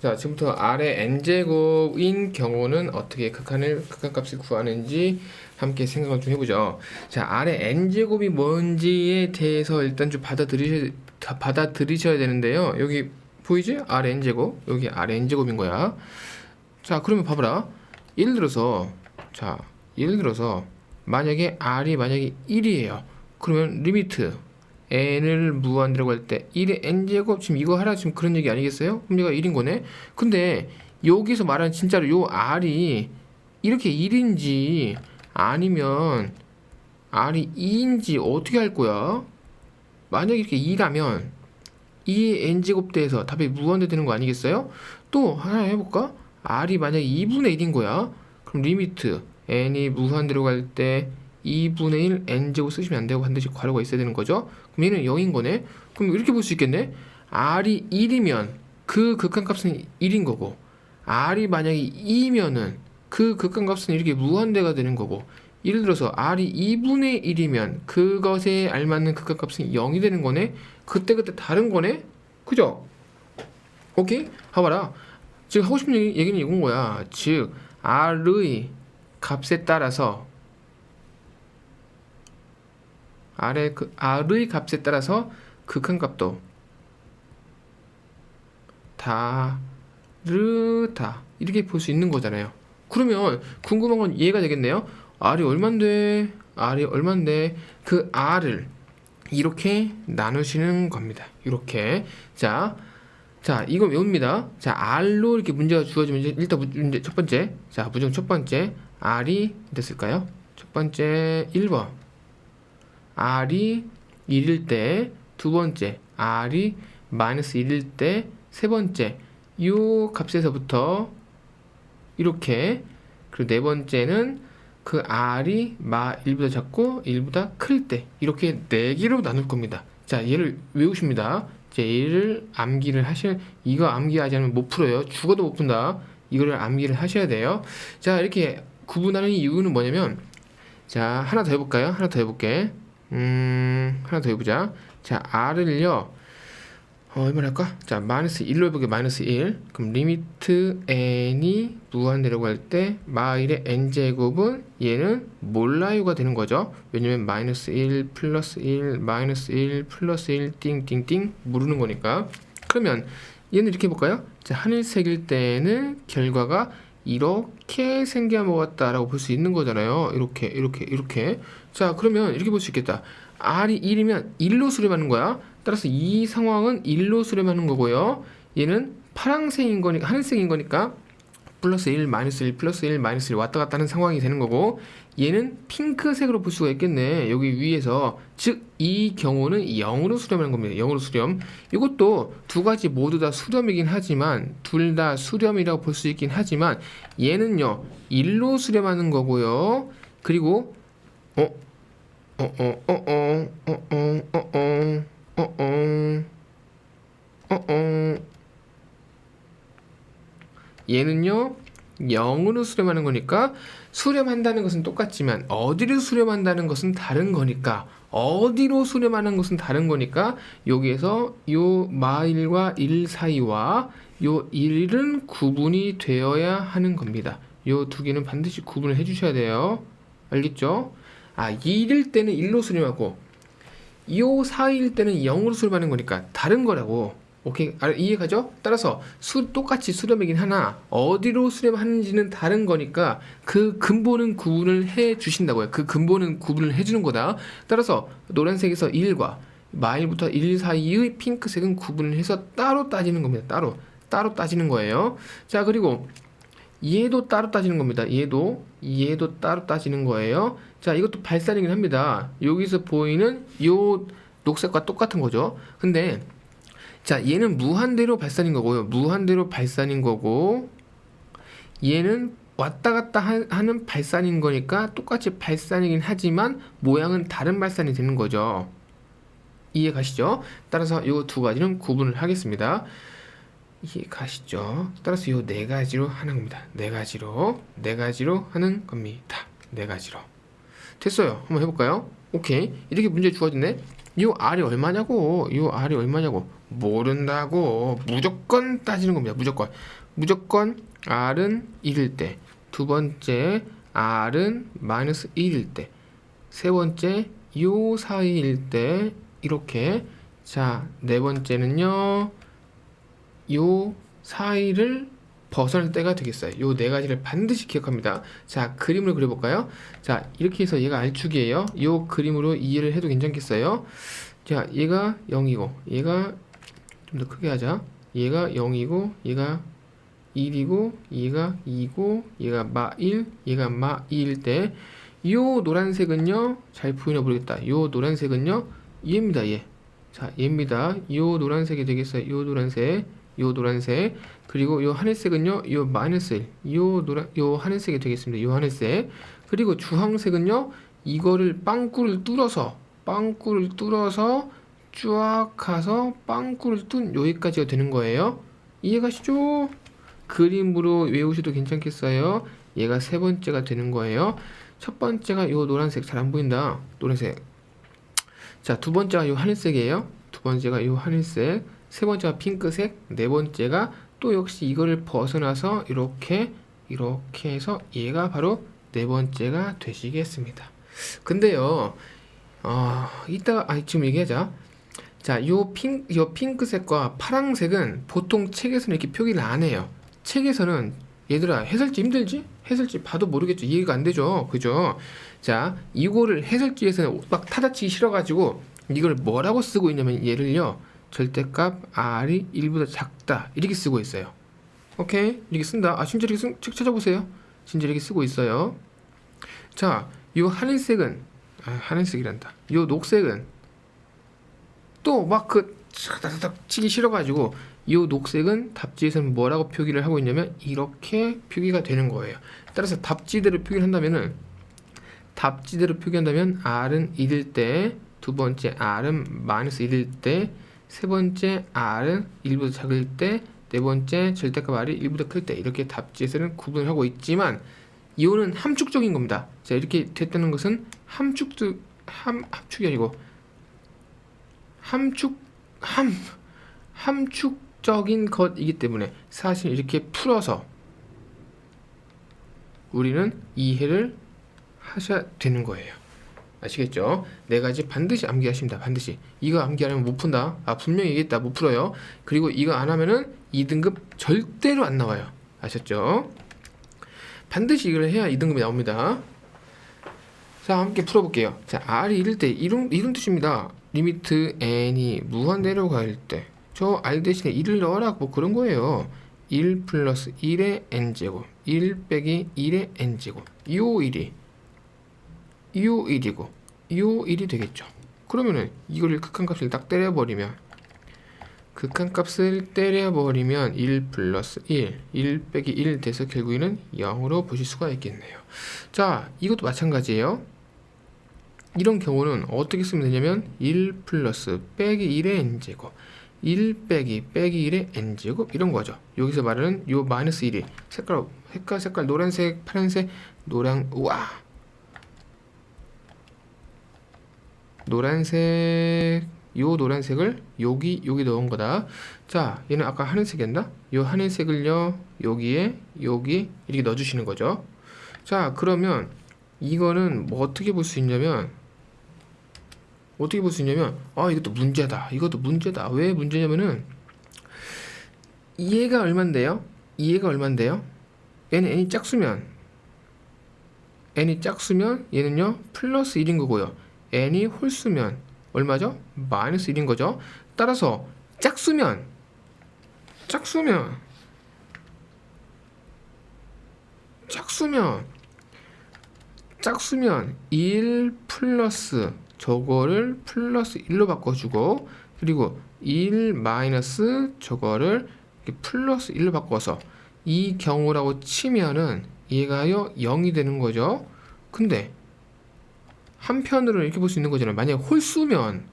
자, 지금부터 R의 n제곱인 경우는 어떻게 극한값을 구하는지 함께 생각을 좀 해보죠. 자, R의 n제곱이 뭔지에 대해서 일단 좀 받아들이셔야 되는데요. 여기 보이지? R n제곱. 여기 R n제곱인 거야. 자, 그러면 봐봐라. 예를 들어서 만약에 R이 만약에 1이에요. 그러면 리미트 n을 무한대라고 할 때 1의 n제곱 지금 이거 하라 지금 그런 얘기 아니겠어요? 그럼 얘가 1인 거네. 근데 여기서 말하는 진짜로 요 R이 이렇게 1인지 아니면 R이 2인지 어떻게 할 거야? 만약에 이렇게 2라면 2의 n제곱 대에서 답이 무한대 되는 거 아니겠어요? 또 하나 해볼까? R이 만약에 2분의 1인 거야. 그럼 리미트 n이 무한대로 갈 때 2분의 1 n제곱 쓰시면 안 되고 반드시 괄호가 있어야 되는 거죠. 그럼 얘는 0인 거네. 그럼 이렇게 볼 수 있겠네. R이 1이면 그 극한값은 1인 거고, R이 만약에 2면은 그 극한값은 이렇게 무한대가 되는 거고, 예를 들어서 R이 2분의 1이면 그것에 알맞는 극한값은 0이 되는 거네. 그때 다른 거네. 그죠? 오케이? 봐봐라. 지금 하고 싶은 얘기는 이건 거야. 즉 R의 값에 따라서 R의 값에 따라서 극한값도 다르다 이렇게 볼 수 있는 거잖아요. 그러면 궁금한 건 이해가 되겠네요. R이 얼만데 그 R을 이렇게 나누시는 겁니다. 이렇게 자 이거 외웁니다. 자, R로 이렇게 문제가 주어지면 이제 일단 문제 첫 번째. 자, 문제 첫 번째. R이 됐을까요? 첫 번째 1번. R이 1일 때, 두 번째. R이 마이너스 1일 때, 세 번째. 요 값에서부터 이렇게. 그리고 네 번째는 그 R이 1보다 작고 1보다 클 때. 이렇게 네 개로 나눌 겁니다. 자, 얘를 외우십니다. 얘를 암기를 이거 암기하지 않으면 못 풀어요. 죽어도 못 푼다. 이거를 암기를 하셔야 돼요. 자, 이렇게 구분하는 이유는 뭐냐면, 자, 하나 더 해볼까요? 하나 더 해볼게. 하나 더 해보자. 자, R을요, 얼마나 할까? 자, 마이너스 1로 해볼게. 마이너스 1. 그럼 리미트 n이 무한대라고 할 때 마일의 n제곱은 얘는 몰라요가 되는 거죠. 왜냐면 마이너스 1 플러스 1 마이너스 1 플러스 1 띵띵띵 모르는 거니까. 그러면 얘는 이렇게 해볼까요? 자, 하늘색일 때는 결과가 이렇게 생겨 먹었다라고 볼 수 있는 거잖아요. 이렇게. 자, 그러면 이렇게 볼 수 있겠다. R이 1이면 1로 수렴하는 거야. 따라서 이 상황은 1로 수렴하는 거고요. 얘는 파란색인 거니까, 하늘색인 거니까 플러스 1, 마이너스 1, 플러스 1, 마이너스 1 왔다 갔다 하는 상황이 되는 거고, 얘는 핑크색으로 볼 수가 있겠네. 여기 위에서. 즉, 이 경우는 0으로 수렴하는 겁니다. 0으로 수렴. 이것도 두 가지 모두 다 수렴이긴 하지만, 둘 다 수렴이라고 볼 수 있긴 하지만, 얘는요, 1로 수렴하는 거고요. 그리고, 얘는요 0으로 수렴하는 거니까 수렴한다는 것은 똑같지만 어디로 수렴한다는 것은 다른 거니까 여기에서 요 마일과 1 사이와 요 1은 구분이 되어야 하는 겁니다. 요 두 개는 반드시 구분을 해주셔야 돼요. 알겠죠? 2일 때는 1로 수렴하고 요 사이일 때는 0으로 수렴하는 거니까 다른 거라고. 오케이, 이해가죠? 따라서 똑같이 수렴이긴 하나 어디로 수렴하는지는 다른 거니까 그 근본은 구분을 해 주신다고요. 그 근본은 구분을 해주는 거다. 따라서 노란색에서 1과 마일부터 1 사이의 핑크색은 구분을 해서 따로 따지는 겁니다. 따로 따지는 거예요. 자, 그리고 얘도 따로 따지는 겁니다. 얘도 따로 따지는 거예요. 자, 이것도 발산이긴 합니다. 여기서 보이는 요 녹색과 똑같은 거죠. 근데 자, 얘는 무한대로 발산인 거고 얘는 왔다 갔다 하는 발산인 거니까 똑같이 발산이긴 하지만 모양은 다른 발산이 되는 거죠. 이해 가시죠? 따라서 요 두 가지는 구분을 하겠습니다. 이해 가시죠? 따라서 요 네 가지로 하는 겁니다. 네 가지로 하는 겁니다. 네 가지로. 됐어요. 한번 해볼까요? 오케이. 이렇게 문제 주어졌네. 요 R이 얼마냐고. 요 R이 얼마냐고. 모른다고. 무조건 따지는 겁니다. 무조건 R은 1일 때, 두 번째 R은 마이너스 1일 때, 세 번째 요 사이일 때 이렇게. 자, 네 번째는요 요 사이를 벗어날 때가 되겠어요. 요 네 가지를 반드시 기억합니다. 자, 그림을 그려볼까요? 자, 이렇게 해서 얘가 R축이에요. 요 그림으로 이해를 해도 괜찮겠어요? 자, 얘가 0이고 얘가 좀 더 크게 하자. 얘가 0이고 얘가 1이고 얘가 2고 얘가 마1 얘가 마2일 때 요 노란색은요, 잘 보이나 모르겠다. 요 노란색은요 얘입니다. 얘. 자, 얘입니다. 요 노란색이 되겠어요. 요 노란색. 그리고 요 하늘색은요, 요 마이너스 1. 요 하늘색이 되겠습니다. 요 하늘색. 그리고 주황색은요, 이거를 빵꾸를 뚫어서 쫙 가서 빵꾸를 뚫은 여기까지가 되는 거예요. 이해가시죠? 그림으로 외우셔도 괜찮겠어요? 얘가 세 번째가 되는 거예요. 첫 번째가 요 노란색, 잘 안 보인다. 노란색. 자, 두 번째가 요 하늘색이에요. 세 번째가 핑크색. 네 번째가 또 역시 이거를 벗어나서 이렇게 해서 얘가 바로 네 번째가 되시겠습니다. 근데요, 지금 얘기하자. 자, 요 핑크색과 파란색은 보통 책에서는 이렇게 표기를 안 해요. 책에서는 얘들아, 해설지 힘들지? 해설지 봐도 모르겠죠. 이해가 안 되죠. 그죠? 자, 이거를 해설지에서는 막 타다치기 싫어가지고 이걸 뭐라고 쓰고 있냐면 얘를요, 절대값 R이 1보다 작다 이렇게 쓰고 있어요. 오케이? 이렇게 쓴다. 진짜 이렇게 책 찾아보세요. 진짜 이렇게 쓰고 있어요. 자, 요 하늘색이란다. 요 녹색은 또 막 다다닥 치기 싫어가지고 이 녹색은 답지에서는 뭐라고 표기를 하고 있냐면 이렇게 표기가 되는 거예요. 따라서 답지대로 표기한다면 R은 1일 때, 두 번째 R은 마이너스 1일 때, 세 번째 R은 1보다 작을 때, 네 번째 절대값 R이 1보다 클 때, 이렇게 답지에서는 구분을 하고 있지만 이거는 함축적인 겁니다. 자, 이렇게 됐다는 것은 함축이 아니고 함축적인 것이기 때문에 사실 이렇게 풀어서 우리는 이해를 하셔야 되는 거예요. 아시겠죠? 네 가지 반드시 암기하십니다. 반드시. 이거 암기 안 하면 못 푼다. 분명히 얘기했다. 못 풀어요. 그리고 이거 안 하면은 2등급 절대로 안 나와요. 아셨죠? 반드시 이걸 해야 2등급이 나옵니다. 자, 함께 풀어볼게요. 자, R이 1일 때 이런 뜻입니다. 리미트 n이 무한대로 갈 때 저 R 대신에 1을 넣어라, 뭐 그런 거예요. 1 플러스 1의 n제곱, 1 빼기 1의 n제곱, 요 1이고 요 1이 되겠죠. 그러면은 이거를 극한값을 딱 때려버리면 1 플러스 1 빼기 1 돼서 결국에는 0으로 보실 수가 있겠네요. 자, 이것도 마찬가지예요. 이런 경우는 어떻게 쓰면 되냐면 1 플러스 빼기 1의 n제곱, 1 빼기 1의 n제곱, 이런 거죠. 여기서 말하는 요 마이너스 1이 색깔 노란색, 파란색, 노란색, 요 노란색을 여기 넣은 거다. 자, 얘는 아까 하늘색이었나? 요 하늘색을요 여기 이렇게 넣어주시는 거죠. 자, 그러면 이거는 뭐 어떻게 볼 수 있냐면 이것도 문제다. 왜 문제냐면은 얘가 얼만데요? 얘는 n이 짝수면 얘는요 플러스 1인 거고요. n이 홀수면 얼마죠? 마이너스 1인 거죠. 따라서 짝수면 1 플러스 저거를 플러스 1로 바꿔주고, 그리고 1 마이너스 저거를 플러스 1로 바꿔서 이 경우라고 치면은 얘가요 0이 되는 거죠. 근데 한편으로 이렇게 볼 수 있는 거잖아요. 만약에 홀수면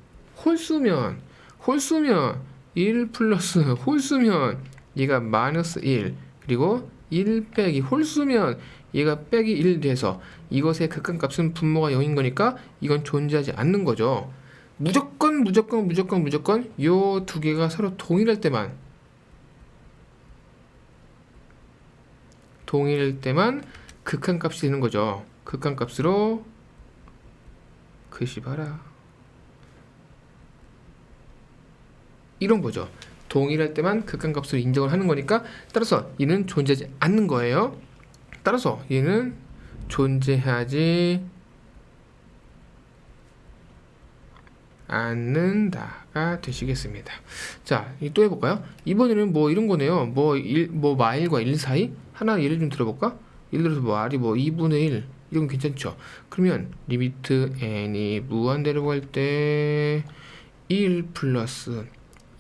1 플러스 홀수면 얘가 마이너스 1, 그리고 1 빼기 홀수면 얘가 빼기 1 돼서 이것의 극한값은 분모가 0인 거니까 이건 존재하지 않는 거죠. 무조건 요 두 개가 서로 동일할 때만 극한값이 되는 거죠. 극한값으로 글씨 봐라. 이런 거죠. 동일할 때만 극한값으로 인정을 하는 거니까 따라서 얘는 존재하지 않는 거예요. 따라서 얘는 존재하지 않는다가 되시겠습니다. 자, 또 해볼까요? 이번에는 뭐 이런 거네요. 뭐 마일과 1 사이? 하나 예를 좀 들어볼까? 예를 들어서 뭐 r이 뭐 2분의 1 이건 괜찮죠? 그러면 리미트 n이 무한대로 갈 때 1 플러스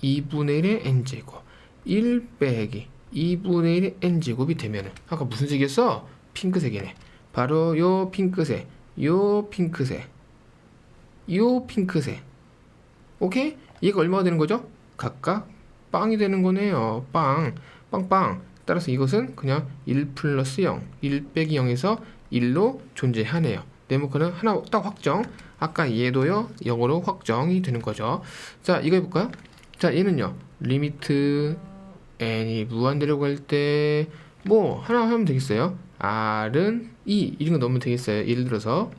2분의 1의 n제곱 1 빼기 2분의 1의 n제곱이 되면은 아까 무슨 색이었어? 핑크색이네. 바로 요 핑크색 오케이? 얘가 얼마가 되는 거죠? 각각 빵이 되는 거네요. 빵. 따라서 이것은 그냥 1 플러스 0, 1 빼기 0에서 1로 존재하네요. 네모칸은 하나 딱 확정. 아까 얘도요 0으로 확정이 되는 거죠. 자, 이거 해볼까요? 자, 얘는요 리미트 n이 무한대로 갈 때 뭐 하나 하면 되겠어요. r은 2 이런 거 넣으면 되겠어요. 예를 들어서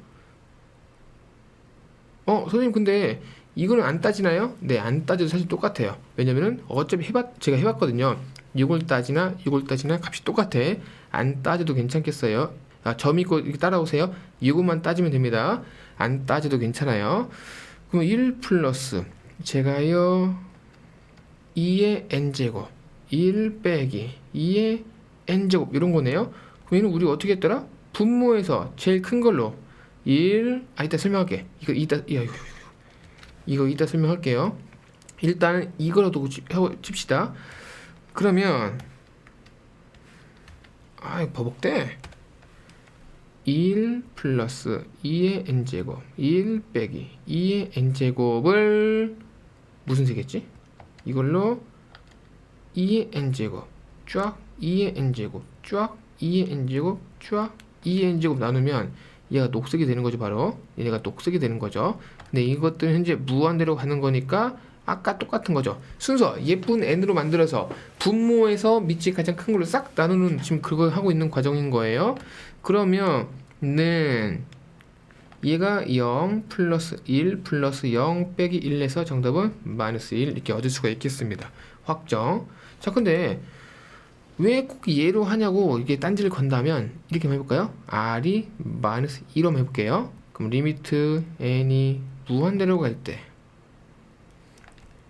선생님 근데 이거는 안 따지나요? 네, 안 따져도 사실 똑같아요. 왜냐면은 어차피 제가 해봤거든요. 이걸 따지나 값이 똑같아. 안 따져도 괜찮겠어요. 점 있고 이렇게 따라오세요. 이것만 따지면 됩니다. 안 따져도 괜찮아요. 그럼 1 플러스 제가요 2의 n제곱 1 빼기 2의 n제곱 이런 거네요. 그럼 얘는 우리가 어떻게 했더라? 분모에서 제일 큰 걸로 1 이따 설명할게. 이거 이따 설명할게요. 일단은 이거라도 칩시다. 그러면 버벅대. 1 플러스 2의 n제곱 1 빼기 2의 n제곱을 무슨 색이겠지? 이걸로 2의 n제곱 쫙 2의 n제곱 쫙 2의 n제곱 쫙 2의 n제곱 나누면 얘가 녹색이 되는 거죠. 바로 얘가 녹색이 되는 거죠. 근데 이것들은 현재 무한대로 가는 거니까 아까 똑같은 거죠. 순서 예쁜 n으로 만들어서 분모에서 밑이 가장 큰 걸로 싹 나누는 지금 그걸 하고 있는 과정인 거예요. 그러면은 얘가 0 플러스 1 플러스 0 빼기 1에서 정답은 마이너스 1 이렇게 얻을 수가 있겠습니다. 확정. 자, 근데 왜 꼭 얘로 하냐고 이게 딴지를 건다면 이렇게 한번 해볼까요? r이 마이너스 2로 한번 해볼게요. 그럼 리미트 n이 무한대로 갈 때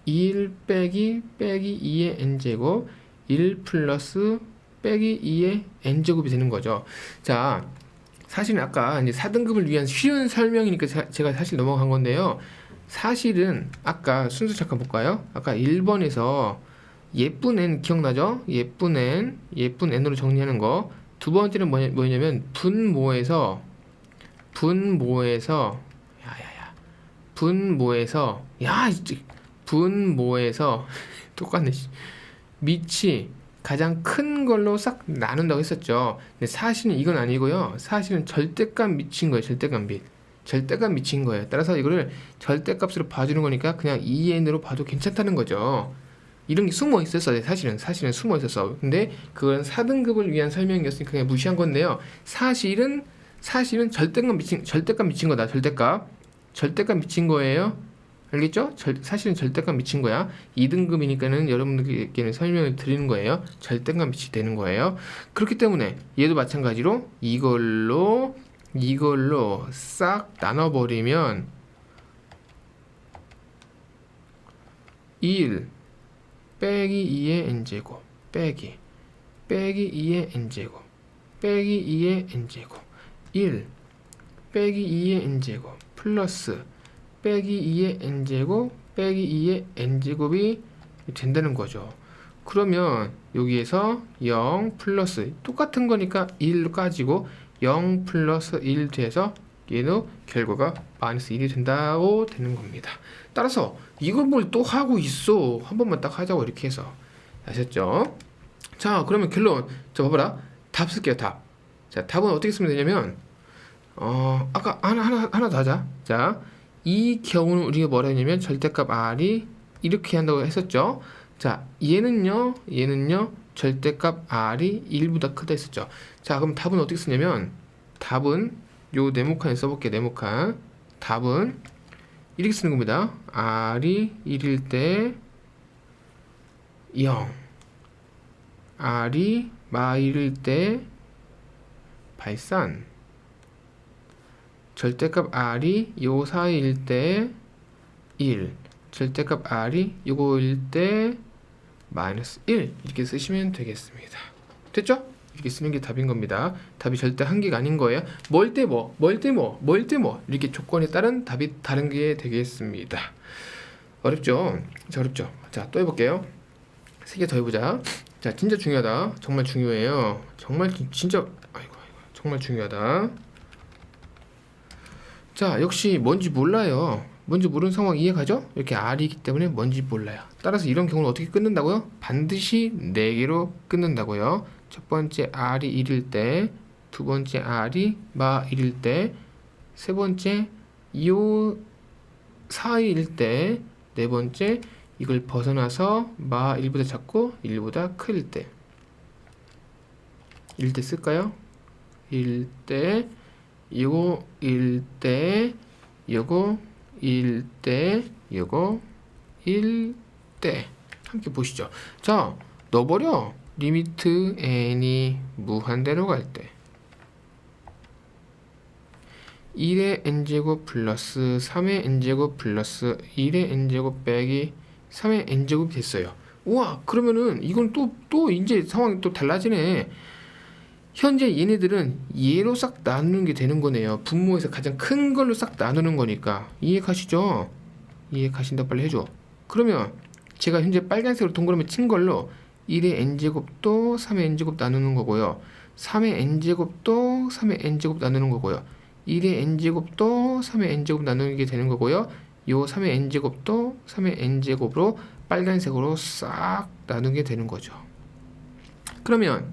1 빼기 2의 n제곱 1 플러스 빼기 2의 n제곱이 되는 거죠. 자, 사실은 아까 이제 4등급을 위한 쉬운 설명이니까 제가 사실 넘어간 건데요. 사실은 아까 순서 잠깐 볼까요? 아까 1번에서 예쁜 n 기억나죠? 예쁜 n으로 정리하는 거. 두 번째는 뭐냐면 분모에서 똑같네. 밑이 가장 큰 걸로 싹 나눈다고 했었죠. 근데 사실은 이건 아니고요. 사실은 절대값 미친 거예요. 절대값 미친 거예요. 따라서 이거를 절대값으로 봐주는 거니까 그냥 2n으로 봐도 괜찮다는 거죠. 이런 게 숨어 있었어요. 사실은 숨어 있었어. 근데 그건 4등급을 위한 설명이었으니까 그냥 무시한 건데요. 사실은 절대값 미친 거다. 절대값 미친 거예요. 알겠죠? 사실은 절대값 미친 거야. 2등급이니까는 여러분들께는 설명을 드리는 거예요. 절대값 미치 되는 거예요. 그렇기 때문에 얘도 마찬가지로 이걸로 싹 나눠버리면 1 빼기 2의 n제곱 빼기 2의 n제곱 빼기 2의 n제곱 1 빼기 2의 n제곱 플러스 빼기 2의 n제곱 빼기 2의 n제곱이 된다는 거죠. 그러면 여기에서 0 플러스 똑같은 거니까 1로 까지고 0 플러스 1 돼서 얘는 결과가 마이너스 1이 된다고 되는 겁니다. 따라서 이걸 뭘 또 하고 있어. 한 번만 딱 하자고 이렇게 해서. 아셨죠? 자, 그러면 결론. 자, 봐봐라. 답 쓸게요. 답. 자, 답은 어떻게 쓰면 되냐면 아까 하나 더 하자. 자, 이 경우는 우리가 뭐라 했냐면 절대값 r이 이렇게 한다고 했었죠. 자, 얘는요 절대값 r이 1보다 크다 했었죠. 자, 그럼 답은 어떻게 쓰냐면 답은 요 네모칸에 써볼게요. 네모칸. 답은 이렇게 쓰는 겁니다. r이 1일 때 0, r이 마일일 때 발산, 절대값 r이 요 사이일 때 1, 절대값 r이 요거일 때 마이너스 1 이렇게 쓰시면 되겠습니다. 됐죠? 이렇게 쓰는 게 답인 겁니다. 답이 절대 한 개가 아닌 거예요. 뭘 때 뭐, 뭘 때 뭐, 뭘 때 뭐 이렇게 조건에 따른 답이 다른 게 되겠습니다. 어렵죠? 자, 어렵죠? 자, 또 해볼게요. 3개 더 해보자. 자, 진짜 중요하다. 정말 중요해요. 정말 진짜 아이고 정말 중요하다. 자, 역시 뭔지 몰라요. 뭔지 모르는 상황 이해가죠? 이렇게 R이기 때문에 뭔지 몰라요. 따라서 이런 경우는 어떻게 끊는다고요? 반드시 4개로 끊는다고요. 첫 번째 R이 1일 때, 두 번째 R이 마 1일 때, 세 번째 요 사이일 때, 네 번째 이걸 벗어나서 마 1보다 작고 1보다 클 때. 1 때 쓸까요? 1 때, 요거 1 때, 요거 1 때, 요거 1 때. 함께 보시죠. 자, 넣어버려. 리미트 n이 무한대로 갈 때 1의 n제곱 플러스 3의 n제곱 플러스 1의 n제곱 빼기 3의 n제곱이 됐어요. 우와, 그러면은 이건 또 이제 상황이 또 달라지네. 현재 얘네들은 얘로 싹 나누는 게 되는 거네요. 분모에서 가장 큰 걸로 싹 나누는 거니까. 이해 가시죠? 이해 가신다 빨리 해줘. 그러면 제가 현재 빨간색으로 동그라미 친 걸로 1의 n제곱도 3의 n제곱 나누는 거고요. 3의 n제곱도 3의 n제곱 나누는 거고요. 1의 n제곱도 3의 n제곱 나누는 게 되는 거고요. 요 3의 n제곱도 3의 n제곱으로 빨간색으로 싹 나누게 되는 거죠. 그러면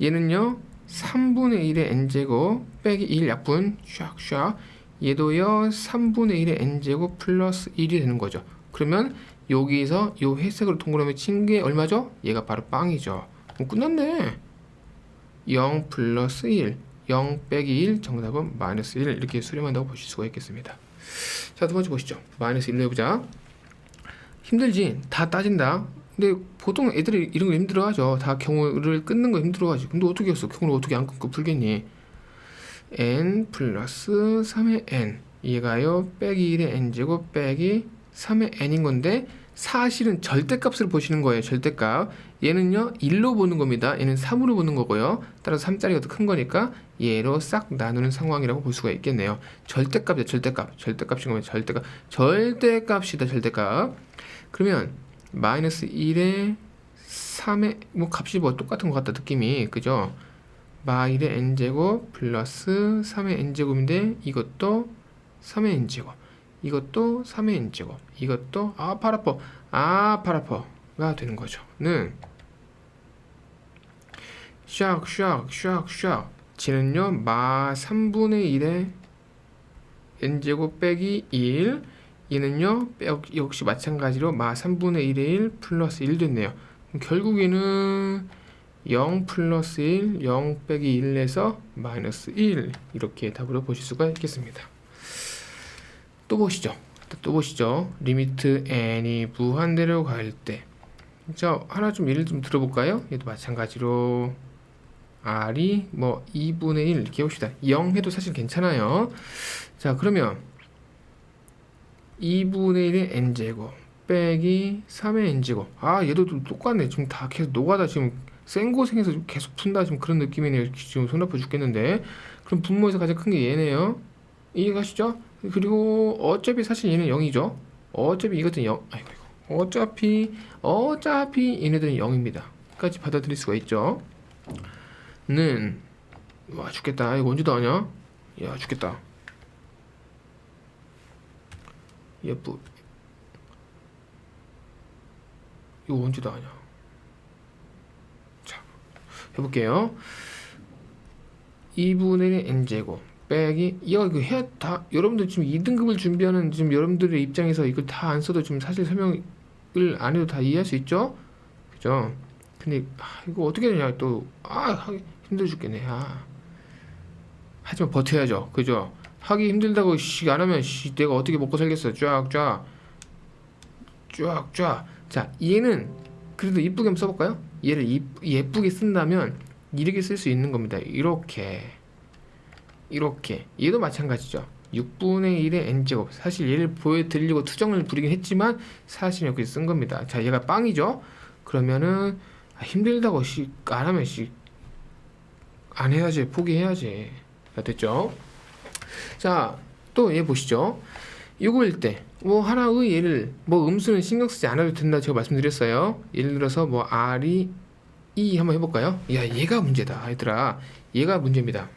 얘는요 3분의 1의 n제곱 빼기 1 약분 샥샥 얘도요 3분의 1의 n제곱 플러스 1이 되는 거죠. 그러면 여기서 요 회색으로 동그라미 친 게 얼마죠? 얘가 바로 빵이죠. 끝났네. 0 플러스 1 0 빼기 1 정답은 마이너스 1 이렇게 수렴한다고 보실 수가 있겠습니다. 자, 두 번째 보시죠. 마이너스 1로 해보자. 힘들지? 다 따진다. 근데 보통 애들이 이런 거 힘들어하죠. 다 경우를 끊는 거 힘들어하지. 근데 어떻게 했어? 경우를 어떻게 안 끊고 풀겠니? n 플러스 3의 n 얘가요 빼기 1의 n제곱 빼기 3의 n인 건데 사실은 절대값을 보시는 거예요. 절대값. 얘는요 1로 보는 겁니다. 얘는 3으로 보는 거고요. 따라서 3짜리가 더 큰 거니까 얘로 싹 나누는 상황이라고 볼 수가 있겠네요. 절대값이다. 절대값인 거면 절대값이다. 절대값. 그러면 마이너스 1에 3의 뭐 값이 뭐 똑같은 것 같다 느낌이 그죠? 마 1의 n제곱 플러스 3의 n제곱인데 이것도 3의 n제곱 이것도 3의 n제곱 이것도 팔 아파가 되는 거죠. 는 샥 지는요 마 3분의 1의 n제곱 빼기 1 얘는요 역시 마찬가지로 마 3분의 1의 1 플러스 1 됐네요. 결국에는 0 플러스 1 0 빼기 1에서 마이너스 1 이렇게 답으로 보실 수가 있겠습니다. 또 보시죠. 리미트 n이 무한대로 갈 때 자, 하나 좀 예를 좀 들어볼까요? 얘도 마찬가지로 r이 뭐 2분의 1 이렇게 해봅시다. 0 해도 사실 괜찮아요. 자, 그러면 2분의 1의 n제곱 빼기 3의 n제곱 얘도 좀 똑같네. 지금 다 계속 노가다 지금 생고생해서 계속 푼다 지금 그런 느낌이네요. 지금 손 아파 죽겠는데. 그럼 분모에서 가장 큰 게 얘네요. 이해가시죠? 그리고 어차피 사실 얘는 0이죠. 어차피 이것은 0 어차피 얘네들은 0입니다. 까지 받아들일 수가 있죠. 는 와 죽겠다. 이거 언제 다 하냐? 야 죽겠다. 예쁘 이거 언제 다 하냐? 자, 해볼게요. 2분의 1 n제곱 빼기 이거 해 다 여러분들 지금 2등급을 준비하는 지금 여러분들의 입장에서 이걸 다 안 써도 지금 사실 설명을 안 해도 다 이해할 수 있죠? 그죠? 근데 이거 어떻게 되냐 또 하기 힘들어 죽겠네. 하지만 버텨야죠. 그죠? 하기 힘들다고 안 하면 내가 어떻게 먹고 살겠어. 쫙쫙. 자, 얘는 그래도 이쁘게 한번 써볼까요? 얘를 예쁘게 쓴다면 이렇게 쓸 수 있는 겁니다. 이렇게 얘도 마찬가지죠. 6분의 1의 n제곱. 사실 얘를 보여드리려고 투정을 부리긴 했지만 사실 이렇게 쓴 겁니다. 자, 얘가 빵이죠. 그러면은 힘들다고 안 하면 안 해야지. 포기해야지. 자, 됐죠? 자, 또 얘 보시죠. 이거일 때 뭐 하나의 예를 뭐 음수는 신경 쓰지 않아도 된다 제가 말씀드렸어요. 예를 들어서 뭐 R이 2 한번 해볼까요? 야, 얘가 문제다 얘들아. 얘가 문제입니다.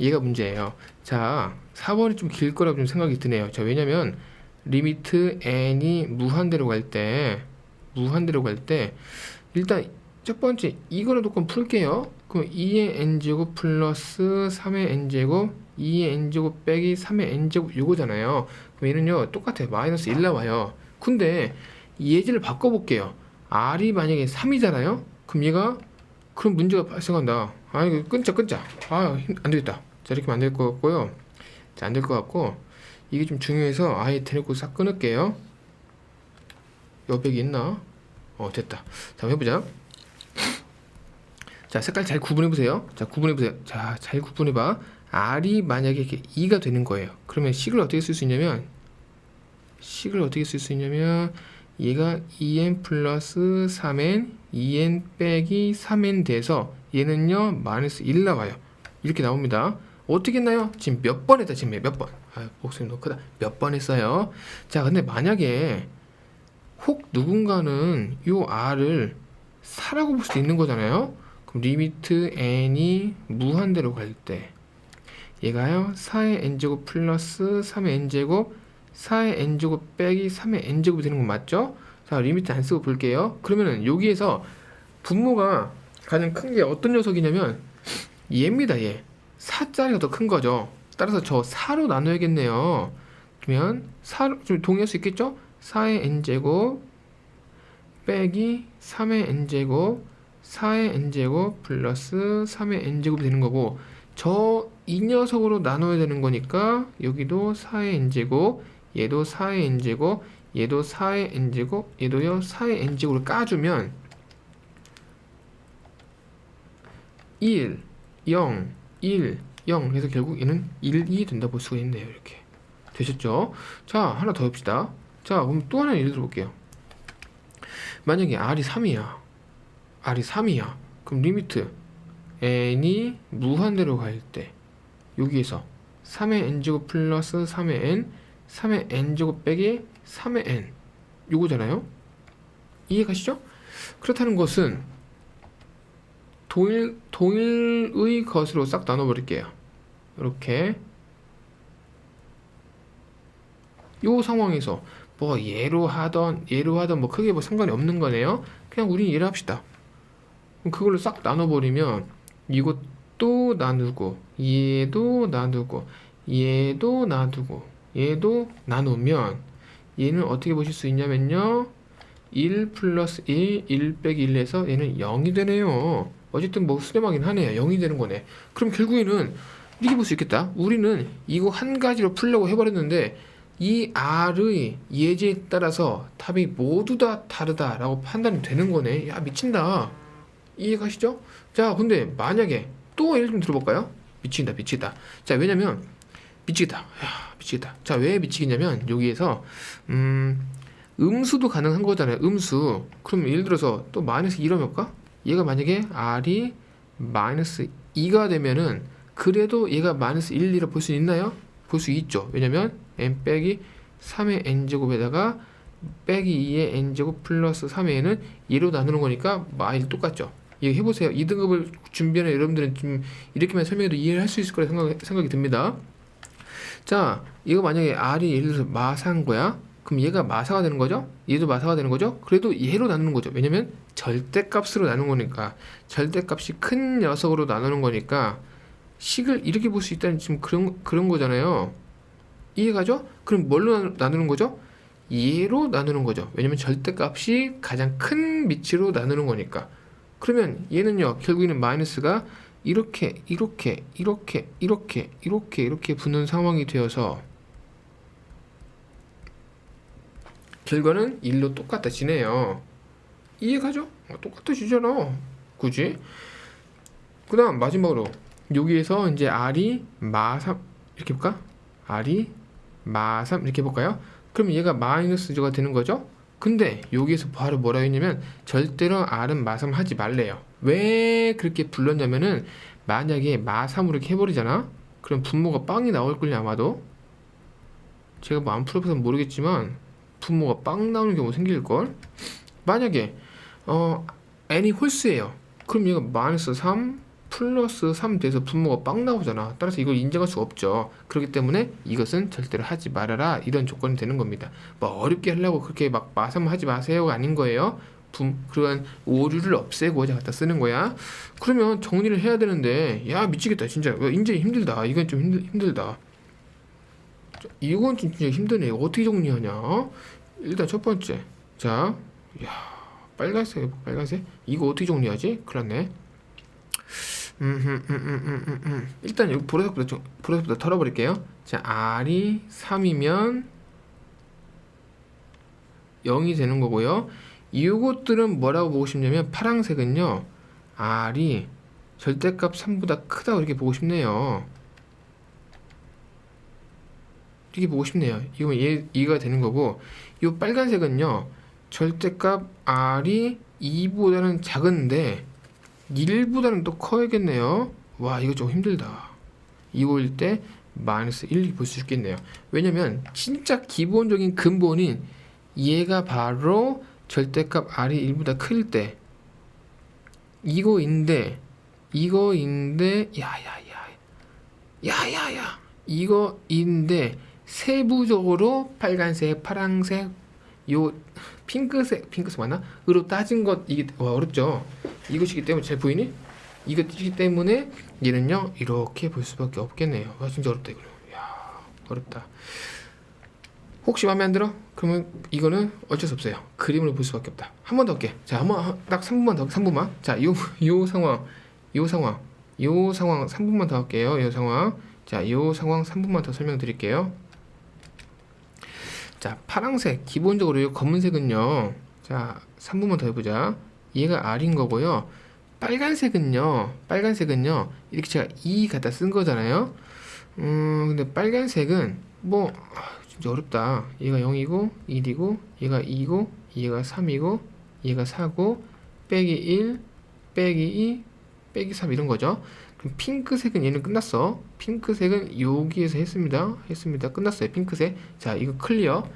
얘가 문제예요. 자, 4번이 좀 길 거라고 좀 생각이 드네요. 자, 왜냐면 리미트 n이 무한대로 갈 때 일단 첫 번째 이거를 조금 풀게요. 그럼 2의 n제곱 플러스 3의 n제곱 2의 n제곱 빼기 3의 n제곱 요거잖아요. 그럼 얘는요 똑같아요. 마이너스 1 나와요. 근데 예제를 바꿔볼게요. r이 만약에 3이잖아요. 그럼 문제가 발생한다. 이거 끊자. 안되겠다. 자, 이렇게 하면 안될 것 같고요. 자, 안될 것 같고 이게 좀 중요해서 아예 대놓고 싹 끊을게요. 여백이 있나? 됐다. 자, 한번 해보자. 자, 색깔 잘 구분해보세요. 자, 잘 구분해봐. R이 만약에 이렇게 2가 되는 거예요. 그러면 식을 어떻게 쓸 수 있냐면 얘가 2n 플러스 3n 2n 빼기 3n 돼서 얘는요 마이너스 1 나와요. 이렇게 나옵니다. 어떻게 했나요? 지금 몇 번 했다. 지금 몇 번. 목소리 너무 크다. 몇 번 했어요. 자, 근데 만약에 혹 누군가는 요 r을 4라고 볼 수도 있는 거잖아요. 그럼 리미트 n이 무한대로 갈 때 얘가요 4의 n제곱 플러스 3의 n제곱 4의 n제곱 빼기 3의 n제곱이 되는 건 맞죠? 자, 리미트 안 쓰고 볼게요. 그러면은 여기에서 분모가 가장 큰 게 어떤 녀석이냐면 얘입니다. 얘 4짜리가 더 큰 거죠. 따라서 저 4로 나눠야겠네요. 그러면 4로 좀 동의할 수 있겠죠? 4의 n제곱 빼기 3의 n제곱 4의 n제곱 플러스 3의 n제곱이 되는 거고 이 녀석으로 나눠야 되는 거니까 여기도 4의 n제곱 얘도 4의 n제곱 얘도 4의 n제곱 얘도요 4의 n제곱을 까주면 1, 0, 1, 0 해서 결국 얘는 1, 2 된다 볼 수가 있네요. 이렇게 되셨죠? 자, 하나 더 해봅시다. 자, 그럼 또 하나 예를 들어볼게요. 만약에 R이 3이야. 그럼 리미트 n이 무한대로 갈 때 여기에서 3의 n제곱 플러스 3의 n 3의 n제곱 빼기 3의 n 요거잖아요. 이해가시죠? 그렇다는 것은 동일의 것으로 싹 나눠버릴게요. 이렇게 요 상황에서 뭐 얘로 하던 뭐 크게 뭐 상관이 없는 거네요. 그냥 우리 얘를 합시다. 그럼 그걸로 싹 나눠버리면 이것도 나누고 얘도 나누고 얘도 나누면 얘는 어떻게 보실 수 있냐면요 1 플러스 1 빼기 1 해서 얘는 0이 되네요. 어쨌든 뭐 수렴하긴 하네요. 0이 되는 거네. 그럼 결국에는 이렇게 볼 수 있겠다. 우리는 이거 한 가지로 풀려고 해버렸는데 이 R의 예제에 따라서 답이 모두 다 다르다라고 판단이 되는 거네. 야, 미친다. 이해가시죠? 자, 근데 만약에 또 예를 좀 들어볼까요? 미치겠다. 자, 왜냐면 미치겠다. 자, 왜 미치겠냐면 여기에서 음수도 가능한 거잖아요. 음수. 그럼 예를 들어서 또 마이너스 2로 해볼까? 얘가 만약에 R이 마이너스 2가 되면은 그래도 얘가 마이너스 1, 2라 볼 수 있나요? 볼 수 있죠. 왜냐면 n 빼기 3의 n제곱에다가 빼기 2의 n제곱 플러스 3의 n은 얘로 나누는 거니까 마일 똑같죠. 이거 해보세요. 2등급을 준비하는 여러분들은 좀 이렇게만 설명해도 이해를 할 수 있을 거라 생각이 듭니다. 자, 이거 만약에 R이 예를 들어서 마산 거야. 그럼 얘가 마사가 되는 거죠? 얘도 마사가 되는 거죠? 그래도 얘로 나누는 거죠. 왜냐면 절대값으로 나누는 거니까. 절대값이 큰 녀석으로 나누는 거니까 식을 이렇게 볼 수 있다는 지금 그런 거잖아요. 이해가죠? 그럼 뭘로 나누는 거죠? 얘로 나누는 거죠. 왜냐면 절대값이 가장 큰 미치로 나누는 거니까. 그러면 얘는요, 결국에는 마이너스가 이렇게 붙는 상황이 되어서 결과는 1로 똑같아지네요. 이해가죠? 똑같아지잖아. 그지? 그 다음 마지막으로 여기에서 이제 R이 마3 이렇게 볼까? R이 마3 이렇게 볼까요? 그럼 얘가 마이너스가 되는 거죠? 근데 여기에서 바로 뭐라 했냐면 절대로 R은 마3 하지 말래요. 왜 그렇게 불렀냐면은 만약에 마3으로 이렇게 해버리잖아? 그럼 분모가 빵이 나올걸요 아마도? 제가 뭐 안 풀어봐서 모르겠지만 분모가 빵 나오는 경우 생길걸? 만약에 n이 홀수예요. 그럼 얘가 마이너스 3 플러스 3 돼서 분모가 빵 나오잖아. 따라서 이걸 인정할 수가 없죠. 그렇기 때문에 이것은 절대로 하지 말아라 이런 조건이 되는 겁니다. 뭐 어렵게 하려고 그렇게 막 마3 하지 마세요가 아닌 거예요. 그런 오류를 없애고 갖다 쓰는 거야. 그러면 정리를 해야 되는데 야 미치겠다 진짜. 인제 힘들다. 이건 좀 힘들다. 이건 진짜 힘드네. 어떻게 정리하냐? 일단 첫 번째, 자, 야, 빨간색. 이거 어떻게 정리하지? 큰일 났네. 일단 여기 보라색부터 털어버릴게요. 자, R이 3이면 0이 되는 거고요. 이것들은 뭐라고 보고 싶냐면 파란색은요, R이 절대값 3보다 크다고 이렇게 보고 싶네요. 이렇게 보고 싶네요. 이거면 얘가 되는 거고, 이 빨간색은요, 절대값 R이 2보다는 작은데 1보다는 또 커야겠네요. 와, 이거 좀 힘들다. 이거일 때 마이너스 1 볼 수 있겠네요. 왜냐면 진짜 기본적인 근본인 얘가 바로 절대값 R이 1보다 클 때 이거인데 야야야 이거인데 세부적으로 빨간색, 파란색, 요 핑크색 맞나? 으로 따진 것 이게 어렵죠. 이것이기 때문에 잘 보이니? 이것이기 때문에 얘는요 이렇게 볼 수밖에 없겠네요. 와 진짜 어렵다 이거. 야 어렵다. 혹시 마음에 안 들어? 그러면 이거는 어쩔 수 없어요. 그림으로 볼 수밖에 없다. 한 번 더 할게. 자, 딱 3분만 더, 3분만. 자, 요 상황 3분만 더 할게요. 요 상황. 자, 요 상황 3분만 더 설명드릴게요. 자, 파란색 기본적으로 이 검은색은요. 자, 3분만 더 해보자. 얘가 R인 거고요. 빨간색은요 이렇게 제가 2 갖다 쓴 거잖아요. 근데 빨간색은 뭐 진짜 어렵다. 얘가 0이고 1이고 얘가 2고 얘가 3이고 얘가 4고 빼기 1 빼기 2 빼기 3 이런 거죠. 그럼 핑크색은 얘는 끝났어. 핑크색은 여기에서 했습니다. 끝났어요. 핑크색. 자, 이거 클리어.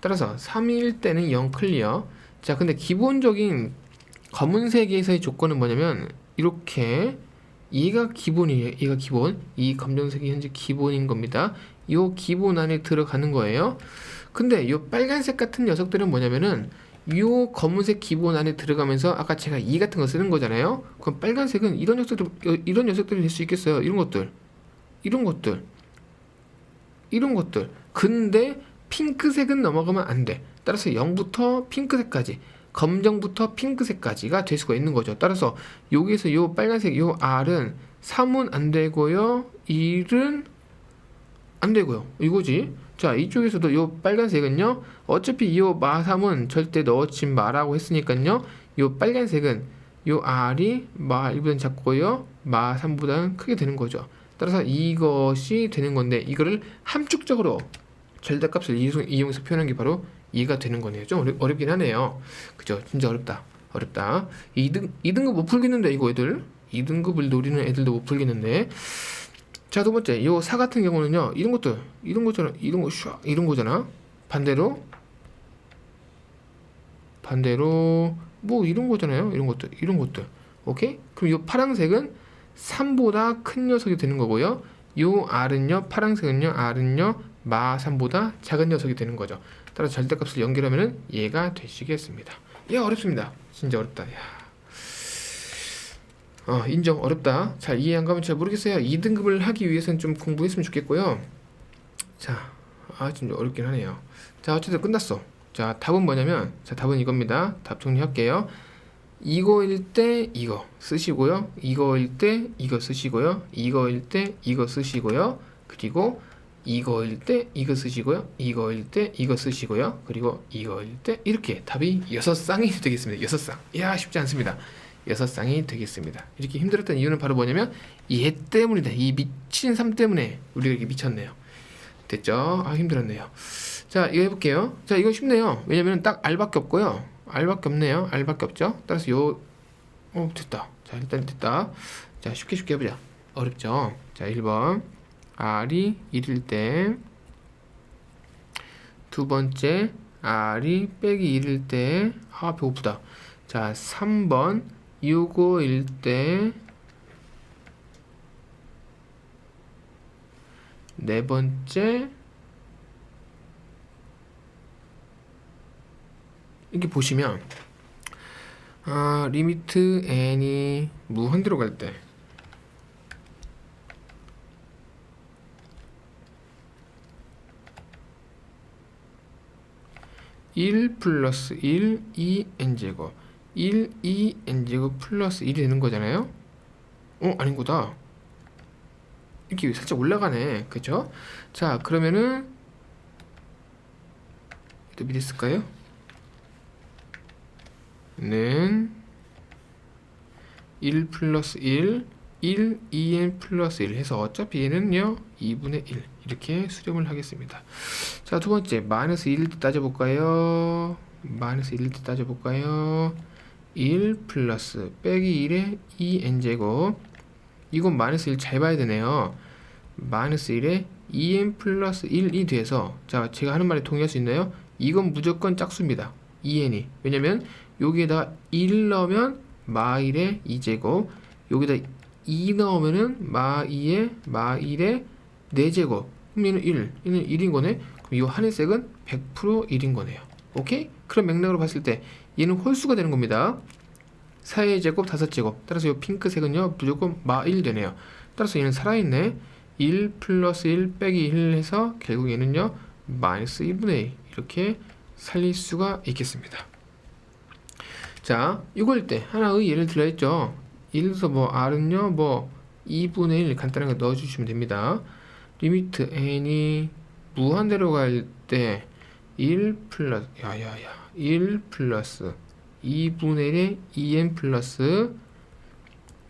따라서 3일 때는 0 클리어. 자, 근데 기본적인 검은색에서의 조건은 뭐냐면 이렇게 얘가 기본이에요. 얘가 기본. 이 검정색이 현재 기본인 겁니다. 요 기본 안에 들어가는 거예요. 근데 요 빨간색 같은 녀석들은 뭐냐면은 요 검은색 기본 안에 들어가면서 아까 제가 2 같은 거 쓰는 거잖아요. 그럼 빨간색은 이런 녀석들이 될 수 있겠어요. 이런 것들. 근데 핑크색은 넘어가면 안 돼. 따라서 0부터 핑크색까지, 검정부터 핑크색까지가 될 수가 있는 거죠. 따라서 여기에서 요 빨간색 요 R은 3은 안 되고요. 1은 안 되고요. 이거지. 자, 이쪽에서도 요 빨간색은요. 어차피 요 마3은 절대 넣지 마라고 했으니까요. 요 빨간색은 요 R이 마1보다는 작고요. 마3보다는 크게 되는 거죠. 따라서 이것이 되는 건데 이거를 함축적으로 절대값을 이용해서 표현한 게 바로 이해가 되는 거네요. 좀 어렵긴 하네요. 그죠? 진짜 어렵다. 2등급 못 풀겠는데 이거 애들 2등급을 노리는 애들도 못 풀겠는데. 자, 두 번째 요 4 같은 경우는요 이런 거잖아. 반대로 뭐 이런 거잖아요. 이런 것들 오케이? 그럼 요 파란색은 3보다 큰 녀석이 되는 거고요. 요 R은요 파란색은요 R은요 마3보다 작은 녀석이 되는 거죠. 따라서 절대값을 연결하면은 얘가 되시겠습니다. 야, 어렵습니다. 진짜 어렵다. 야. 인정. 어렵다. 잘 이해 안 가면 잘 모르겠어요. 2등급을 하기 위해서는 좀 공부했으면 좋겠고요. 자, 진짜 어렵긴 하네요. 자, 어쨌든 끝났어. 자, 답은 뭐냐면, 자, 답은 이겁니다. 답 정리할게요. 이거일 때 이거 쓰시고요. 이거일 때 이거 쓰시고요. 이거일 때 이거 쓰시고요. 그리고 이거일 때 이거 쓰시고요. 이거일 때 이거 쓰시고요. 그리고 이거일 때 이렇게 답이 6쌍이 되겠습니다. 6쌍. 이야, 쉽지 않습니다. 6쌍이 되겠습니다. 이렇게 힘들었던 이유는 바로 뭐냐면 얘 때문이다. 이 미친 3 때문에 우리가 이렇게 미쳤네요. 됐죠? 힘들었네요. 자, 이거 해볼게요. 자, 이거 쉽네요. 왜냐면 딱 R밖에 없고요. R밖에 없네요. R밖에 없죠? 따라서 됐다. 자, 일단 됐다. 자, 쉽게 해보자. 어렵죠? 자, 1번. R이 1일 때. 두 번째, R이 빼기 1일 때. 배고프다. 자, 3번. 6호일 때. 네 번째, 이렇게 보시면 리미트 n이 무한대로 갈 때 (1 플러스 1) 2n제곱 1, 2n제곱 플러스 1이 되는 거잖아요. 아닌 거다. 이렇게 살짝 올라가네. 그죠? 자, 그러면은 또 밑에 쓸까요? 는 1 플러스 1, 1, 2n 플러스 1 해서 어차피 얘는요 2분의 1 이렇게 수렴을 하겠습니다. 자, 두 번째 마이너스 1일 때 따져볼까요? 마이너스 1일 때 따져볼까요? 1 플러스 빼기 1의 2n제곱, 이건 마이너스 1 잘 봐야 되네요. 마이너스 1에 2n 플러스 1이 돼서, 자, 제가 하는 말에 동의할 수 있나요? 이건 무조건 짝수입니다. 2n이. 왜냐면 여기에다 1 넣으면 마1의 2제곱, 여기다 2 넣으면은 마2의 4제곱. 그럼 얘는 1, 얘는 1인 거네. 그럼 이 하늘색은 100% 1인 거네요. 오케이? 그런 맥락으로 봤을 때 얘는 홀수가 되는 겁니다. 4의 제곱, 5제곱. 따라서 이 핑크색은요 무조건 마1 되네요. 따라서 얘는 살아있네. 1 플러스 1 빼기 1 해서 결국 얘는요 마이너스 2분의 1 이렇게 살릴 수가 있겠습니다. 자, 이거일 때 하나의 예를 들어 했죠. 예를 들어서 R은요 2분의 1 간단하게 넣어주시면 됩니다. 리미트 n이 무한대로 갈 때 1 플러스 1 플러스 2분의 1에 2n 플러스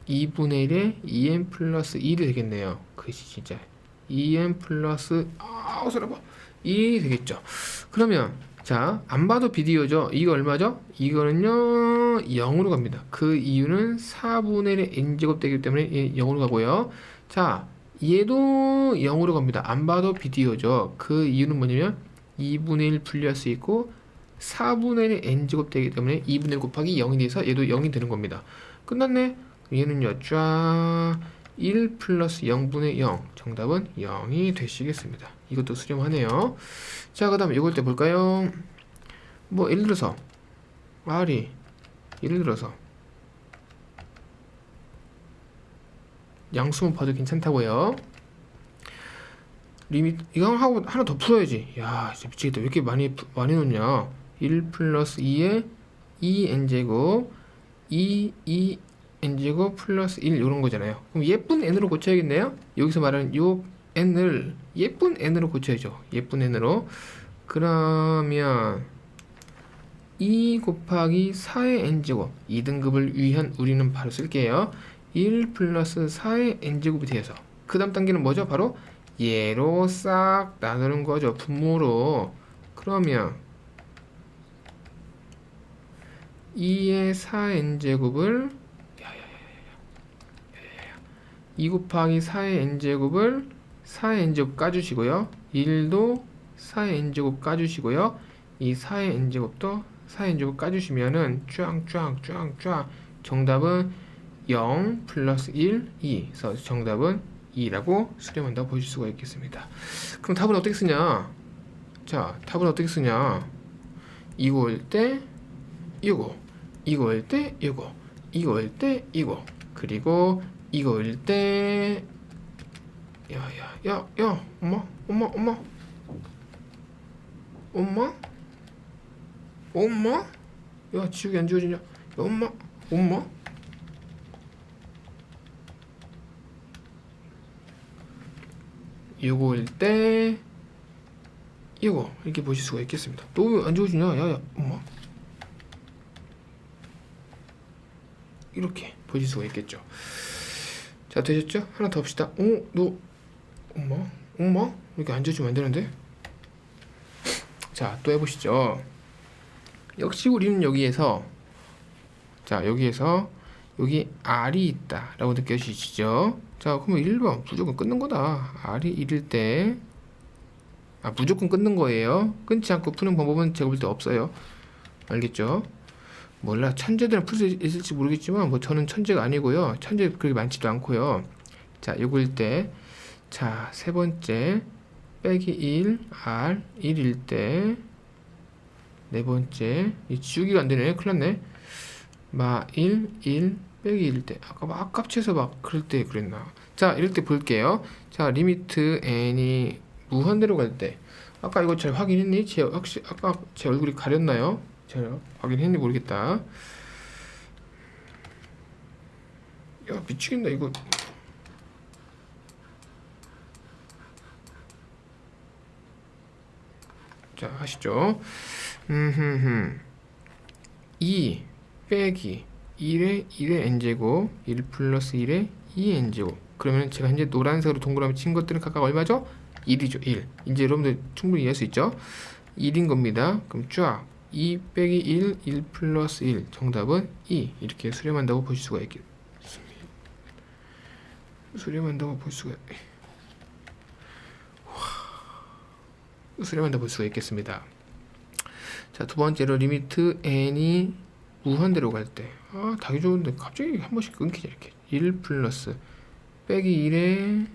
2분의 1에 2n 플러스 1이 되겠네요. 그것이 진짜 2n 플러스 소리 봐 1이 되겠죠. 그러면 자, 안 봐도 비디오죠. 이거 얼마죠? 이거는요 0으로 갑니다. 그 이유는 4분의 1의 n제곱 되기 때문에 0으로 가고요. 자, 얘도 0으로 갑니다. 안 봐도 비디오죠. 그 이유는 뭐냐면 2분의 1 분리할 수 있고 4분의 1의 n제곱 되기 때문에 2분의 1 곱하기 0이 돼서 얘도 0이 되는 겁니다. 끝났네. 얘는요 쫙 1 플러스 0분의 0, 정답은 0이 되시겠습니다. 이것도 수렴하네요. 자, 그 다음 이걸 때 볼까요? 예를 들어서 R이 예를 들어서 양수만 봐도 괜찮다고요. 리미트 이거 하고 하나 더 풀어야지. 야, 진짜 미치겠다. 왜 이렇게 많이 놓냐? 1 플러스 2에 2n제곱 2n제곱 플러스 1 이런 거잖아요. 그럼 예쁜 n으로 고쳐야겠네요. 여기서 말하는 요 n을 예쁜 n으로 고쳐야죠. 예쁜 n으로. 그러면 2 곱하기 4의 n제곱 2등급을 위한 우리는 바로 쓸게요. 1 플러스 4의 n제곱이 되어서 그 다음 단계는 뭐죠? 바로 얘로 싹 나누는 거죠. 분모로. 그러면 2의 4n제곱을 2 곱하기 4의 n제곱을 4의 n제곱 까주시고요. 1도 4의 n제곱 까주시고요. 이 4의 n제곱도 4의 n제곱 까주시면은 쫙 정답은 0 플러스 1, 2. 그래서 정답은 2라고 수렴한다고 보실 수가 있겠습니다. 그럼 답은 어떻게 쓰냐? 자, 탑은 어떻게 쓰냐? 이거일 때 이거, 이거일 때 이거, 이거일 때 이거, 그리고 이거일 때 야야야야 엄마 엄마 엄마 엄마 엄마 야 지우개 안 지워지냐? 야, 엄마 엄마 요거일 때 이거 이렇게 보실 수가 있겠습니다. 또 안 지워지냐? 야야 엄마 이렇게 보실 수가 있겠죠. 자, 되셨죠? 하나 더 봅시다. 너 엄마 이렇게 안 지워지면 안 되는데. 자, 또 해보시죠. 역시 우리는 여기에서 자, 여기에서 여기 R이 있다 라고 느껴지시죠? 자, 그러면 1번 무조건 끊는 거다. R이 1일 때 무조건 끊는 거예요. 끊지 않고 푸는 방법은 제가 볼 때 없어요. 알겠죠? 몰라, 천재들은 풀 수 있을지 모르겠지만 뭐 저는 천재가 아니고요. 천재 그렇게 많지도 않고요. 자, 요거일 때 자, 세 번째 빼기 1 R 1일 때 네 번째 이 지우기가 안 되네. 큰일 났네. 마 1 빼기 1일 때 아까 막 아깝치해서 막 그럴 때 그랬나. 자, 이럴 때 볼게요. 자, 리미트 n이 무한대로 갈 때 아까 이거 잘 확인했니? 혹시 아까 제 얼굴이 가렸나요? 잘 확인했니 모르겠다. 야, 미치겠다 이거. 자, 하시죠. 2 빼기 1의 n제곱 1 플러스 1의 2n제곱. 그러면 제가 현재 노란색으로 동그라미 친 것들은 각각 얼마죠? 1이죠. 1. 이제 여러분들 충분히 이해할 수 있죠? 1인 겁니다. 그럼 쫙 2 빼기 1 플러스 1 정답은 2. 이렇게 수렴한다고 볼 수가 있겠습니다. 수렴한다고 볼 수가 있겠습니다. 자, 두 번째로 리미트 n이 무한대로 갈 때 당연히 좋은데 갑자기 한 번씩 끊기자. 이렇게 1 플러스 빼기 1에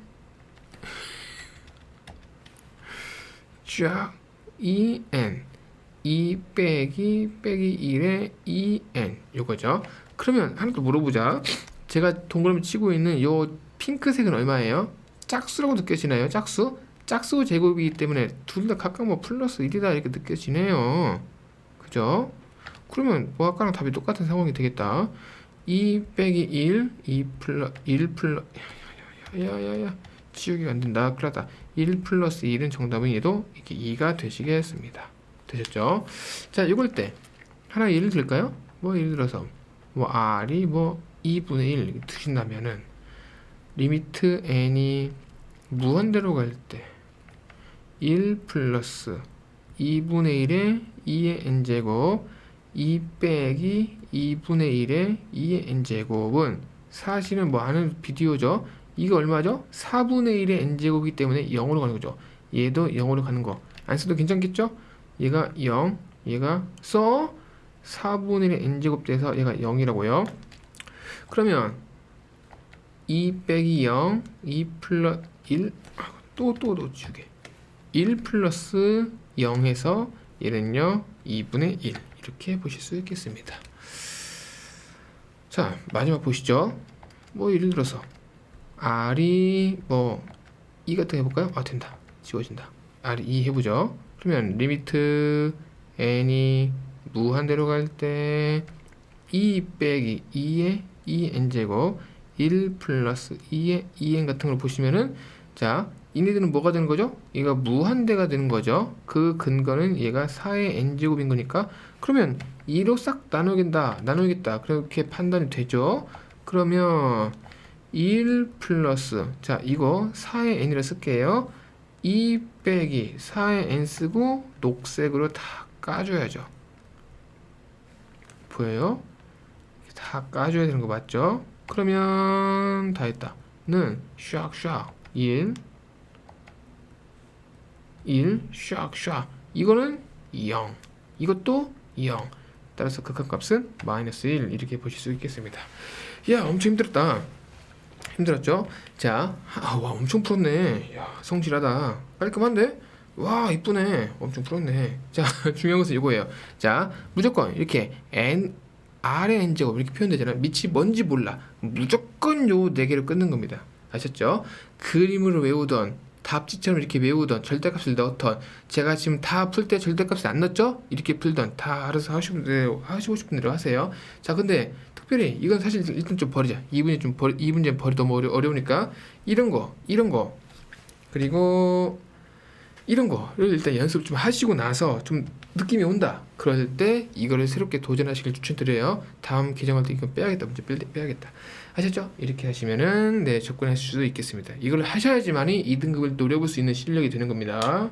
쫙 2n 2 빼기 1에 2n 요거죠. 그러면 하나 더 물어보자. 제가 동그라미 치고 있는 요 핑크색은 얼마예요? 짝수라고 느껴지나요? 짝수 제곱이기 때문에 둘 다 각각 뭐 플러스 1이다 이렇게 느껴지네요. 그죠? 그러면 뭐 아까랑 답이 똑같은 상황이 되겠다. 2 빼기 1 플러스 야야야야 지우기가 안 된다. 큰일 났다. 1 플러스 1은 정답은 얘도 이렇게 2가 되시겠습니다. 되셨죠? 자, 이걸 때 하나 예를 들까요? 뭐 예를 들어서 뭐 R이 뭐 2분의 1 두신다면은 리미트 n이 무한대로 갈 때 1 플러스 2분의 1의 2의 n제곱 2 빼기 2분의 1의 2의 n제곱은 사실은 뭐 아는 비디오죠. 이거 얼마죠? 4분의 1의 n제곱이기 때문에 0으로 가는 거죠. 얘도 0으로 가는 거. 안 써도 괜찮겠죠? 얘가 0, 얘가 4분의 1의 n제곱 돼서 얘가 0이라고요. 그러면 2 빼기 0, 2 플러스 1, 또 지우개. 1 플러스 0에서 얘는요 2분의 1 이렇게 보실 수 있겠습니다. 자, 마지막 보시죠. 뭐 예를 들어서 R이 뭐 2 같은 거 해볼까요? 된다. 지워진다. R이 2 해보죠. 그러면 리미트 n이 무한대로 갈 때 2 빼기 2의 2n제곱 1 플러스 2의 2n 같은 걸 보시면은 자, 얘네들은 뭐가 되는 거죠? 얘가 무한대가 되는 거죠. 그 근거는 얘가 4의 n제곱인 거니까 그러면 2로 싹 나누겠다 그렇게 판단이 되죠. 그러면 1 플러스 자, 이거 4의 n이라 쓸게요. 2 빼기 4의 n 쓰고 녹색으로 다 까줘야죠. 보여요? 다 까줘야 되는 거 맞죠? 그러면 다 했다. 는 샥샥 1 샥샥 이거는 0 이것도 0 따라서 극한값은 마이너스 1 이렇게 보실 수 있겠습니다. 야, 엄청 힘들었다. 힘들었죠? 자, 와 엄청 풀었네. 야, 성실하다. 깔끔한데? 와 이쁘네. 엄청 풀었네. 자 중요한 것은 이거예요. 자 무조건 이렇게 R의 n제곱 이렇게 표현되잖아요. 밑이 뭔지 몰라. 무조건 요 네 개를 끊는 겁니다. 아셨죠? 그림으로 외우던 답지처럼 이렇게 외우던 절대값을 넣던 제가 지금 다 풀 때 절대값을 안 넣었죠? 이렇게 풀던 다 알아서 하시고 싶은 대로 하세요. 자 근데 특별히 이건 사실 일단 좀 버리자. 이 문제는 버리 너무 어려우니까 이런 거 그리고 이런 거를 일단 연습 좀 하시고 나서 좀 느낌이 온다. 그럴 때 이거를 새롭게 도전하시길 추천드려요. 다음 개정할 때 이거 빼야겠다. 문제 빼야겠다. 아셨죠? 이렇게 하시면은 네, 접근할 수 있겠습니다. 이걸 하셔야지만이 2등급을 노려볼 수 있는 실력이 되는 겁니다.